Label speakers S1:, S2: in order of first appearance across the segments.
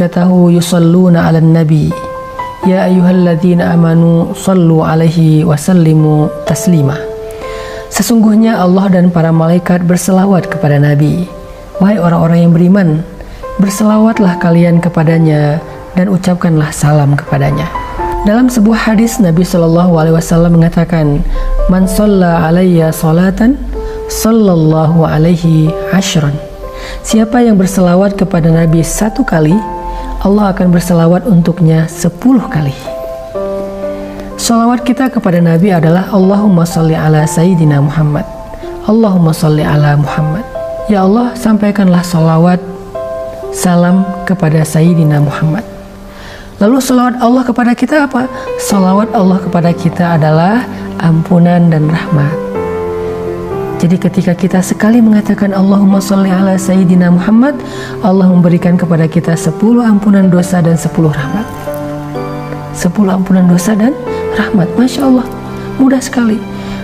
S1: malaikatahu yusalluna 'alan nabi ya ayyuhalladzina amanu shallu 'alaihi wa sallimu taslima. Sesungguhnya Allah dan para malaikat berselawat kepada Nabi. Wahai orang-orang yang beriman, berselawatlah kalian kepadanya dan ucapkanlah salam kepadanya. Dalam sebuah hadis Nabi SAW mengatakan, "Man shalla 'alayya salatan, sallallahu 'alaihi ashran." Siapa yang berselawat kepada Nabi 1 kali, Allah akan berselawat untuknya 10 kali. Salawat kita kepada Nabi adalah Allahumma sholli ala Sayyidina Muhammad, Allahumma sholli ala Muhammad. Ya Allah, sampaikanlah salawat, salam kepada Sayyidina Muhammad. Lalu salawat Allah kepada kita apa? Salawat Allah kepada kita adalah ampunan dan rahmat. Jadi ketika kita sekali mengatakan Allahumma sholli ala Sayyidina Muhammad, Allah memberikan kepada kita 10 ampunan dosa dan 10 rahmat. 10 ampunan dosa dan rahmat. Masya Allah, mudah sekali.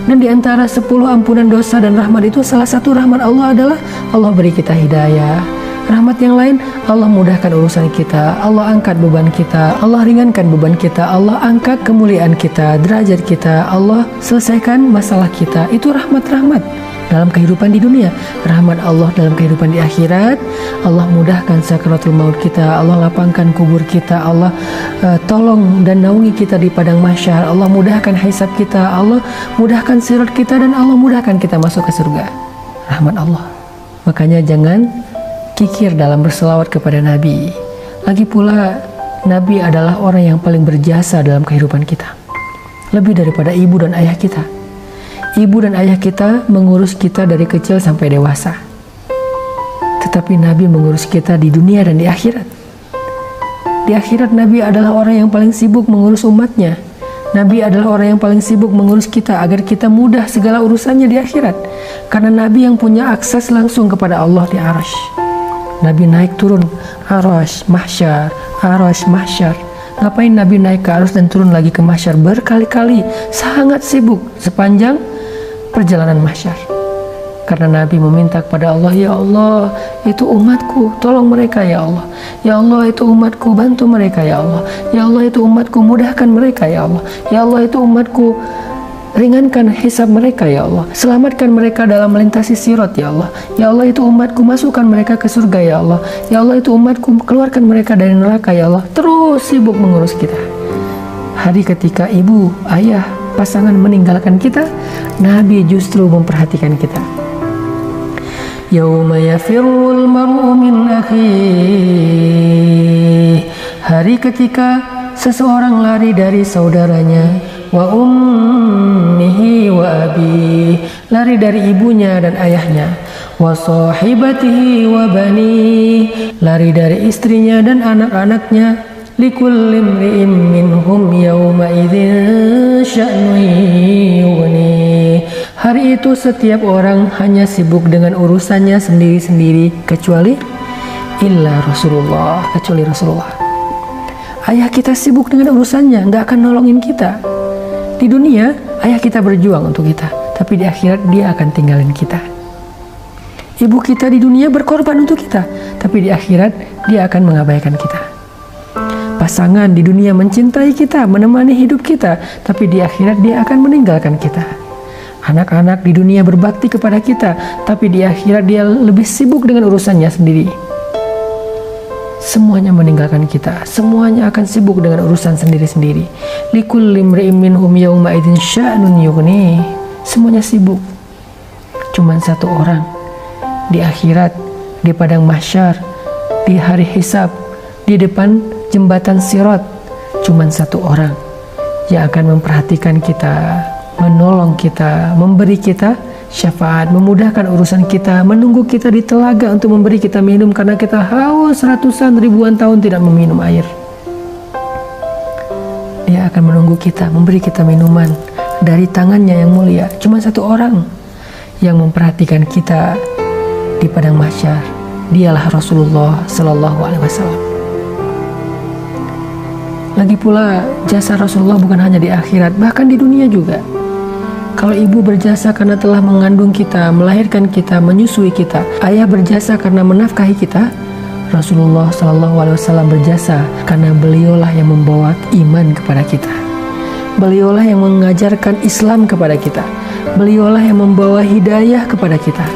S1: Dan di antara 10 ampunan dosa dan rahmat itu, salah satu rahmat Allah adalah Allah beri kita hidayah. Rahmat yang lain, Allah mudahkan urusan kita, Allah angkat beban kita, Allah ringankan beban kita, Allah angkat kemuliaan kita, derajat kita, Allah selesaikan masalah kita. Itu rahmat-rahmat dalam kehidupan di dunia, rahmat Allah dalam kehidupan di akhirat. Allah mudahkan sakaratul maut kita, Allah lapangkan kubur kita, Allah tolong dan naungi kita di padang mahsyar, Allah mudahkan hisab kita, Allah mudahkan sirat kita, dan Allah mudahkan kita masuk ke surga. Rahmat Allah. Makanya jangan kikir dalam berselawat kepada Nabi. Lagi pula, Nabi adalah orang yang paling berjasa dalam kehidupan kita, lebih daripada ibu dan ayah kita. Ibu dan ayah kita mengurus kita dari kecil sampai dewasa, tetapi Nabi mengurus kita di dunia dan di akhirat. Di akhirat, Nabi adalah orang yang paling sibuk mengurus umatnya. Nabi adalah orang yang paling sibuk mengurus kita agar kita mudah segala urusannya di akhirat, karena Nabi yang punya akses langsung kepada Allah di Arsy. Nabi naik turun Arsy, mahsyar, Arsy, mahsyar. Ngapain Nabi naik ke Arsy dan turun lagi ke mahsyar berkali-kali? Sangat sibuk sepanjang perjalanan mahsyar. Karena Nabi meminta kepada Allah, ya Allah, itu umatku, tolong mereka ya Allah. Ya Allah, itu umatku, bantu mereka ya Allah. Ya Allah, itu umatku, mudahkan mereka ya Allah. Ya Allah, itu umatku, ringankan hisab mereka ya Allah. Selamatkan mereka dalam melintasi sirat ya Allah. Ya Allah, itu umatku, masukkan mereka ke surga ya Allah. Ya Allah, itu umatku, keluarkan mereka dari neraka ya Allah. Terus sibuk mengurus kita. Hari ketika ibu, ayah, pasangan meninggalkan kita, Nabi justru memperhatikan kita. Yauma yafirrul mar'u min akhihi. Hari ketika seseorang lari dari saudaranya. Wa ummihi wa abi, lari dari ibunya dan ayahnya. Wa sahibatihi wa bani, lari dari istrinya dan anak-anaknya. Likulli imri'in minhum yawma idzin sya'nun yughni. Hari itu setiap orang hanya sibuk dengan urusannya sendiri-sendiri, kecuali Rasulullah. Ayah kita sibuk dengan urusannya, nggak akan nolongin kita. Di dunia, ayah kita berjuang untuk kita, tapi di akhirat dia akan tinggalin kita. Ibu kita di dunia berkorban untuk kita, tapi di akhirat dia akan mengabaikan kita. Pasangan di dunia mencintai kita, menemani hidup kita, tapi di akhirat dia akan meninggalkan kita. Anak-anak di dunia berbakti kepada kita, tapi di akhirat dia lebih sibuk dengan urusannya sendiri. Semuanya meninggalkan kita, semuanya akan sibuk dengan urusan sendiri-sendiri. Likulli imri'in minhum yawma idzin sya'nun yughni. Semuanya sibuk. Cuman satu orang di akhirat, di padang mahsyar, di hari hisab, di depan jembatan sirat, cuman satu orang yang akan memperhatikan kita, menolong kita, memberi kita syafaat, memudahkan urusan kita, menunggu kita di telaga untuk memberi kita minum karena kita haus ratusan ribuan tahun tidak meminum air. Dia akan menunggu kita, memberi kita minuman dari tangannya yang mulia. Cuma satu orang yang memperhatikan kita di padang mahsyar. Dialah Rasulullah Sallallahu Alaihi Wasallam. Lagi pula jasa Rasulullah bukan hanya di akhirat, bahkan di dunia juga. Kalau ibu berjasa karena telah mengandung kita, melahirkan kita, menyusui kita, ayah berjasa karena menafkahi kita, Rasulullah SAW berjasa karena beliaulah yang membawa iman kepada kita. Beliaulah yang mengajarkan Islam kepada kita. Beliaulah yang membawa hidayah kepada kita.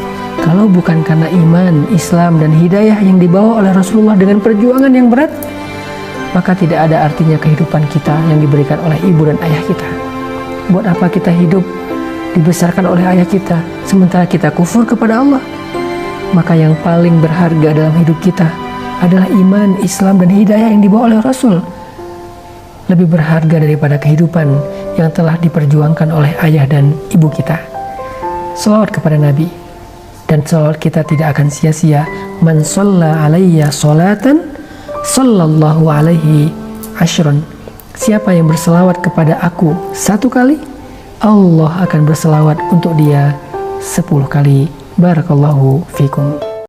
S1: Kalau bukan karena iman, Islam, dan hidayah yang dibawa oleh Rasulullah dengan perjuangan yang berat, maka tidak ada artinya kehidupan kita yang diberikan oleh ibu dan ayah kita. Buat apa kita hidup dibesarkan oleh ayah kita, sementara kita kufur kepada Allah? Maka yang paling berharga dalam hidup kita adalah iman, Islam, dan hidayah yang dibawa oleh Rasul. Lebih berharga daripada kehidupan yang telah diperjuangkan oleh ayah dan ibu kita. Shalawat kepada Nabi. Dan salawat kita tidak akan sia-sia. Man shalla alayya sholatan sallallahu alaihi ashron. Siapa yang berselawat kepada aku 1 kali, Allah akan berselawat untuk dia 10 kali. Barakallahu fikum.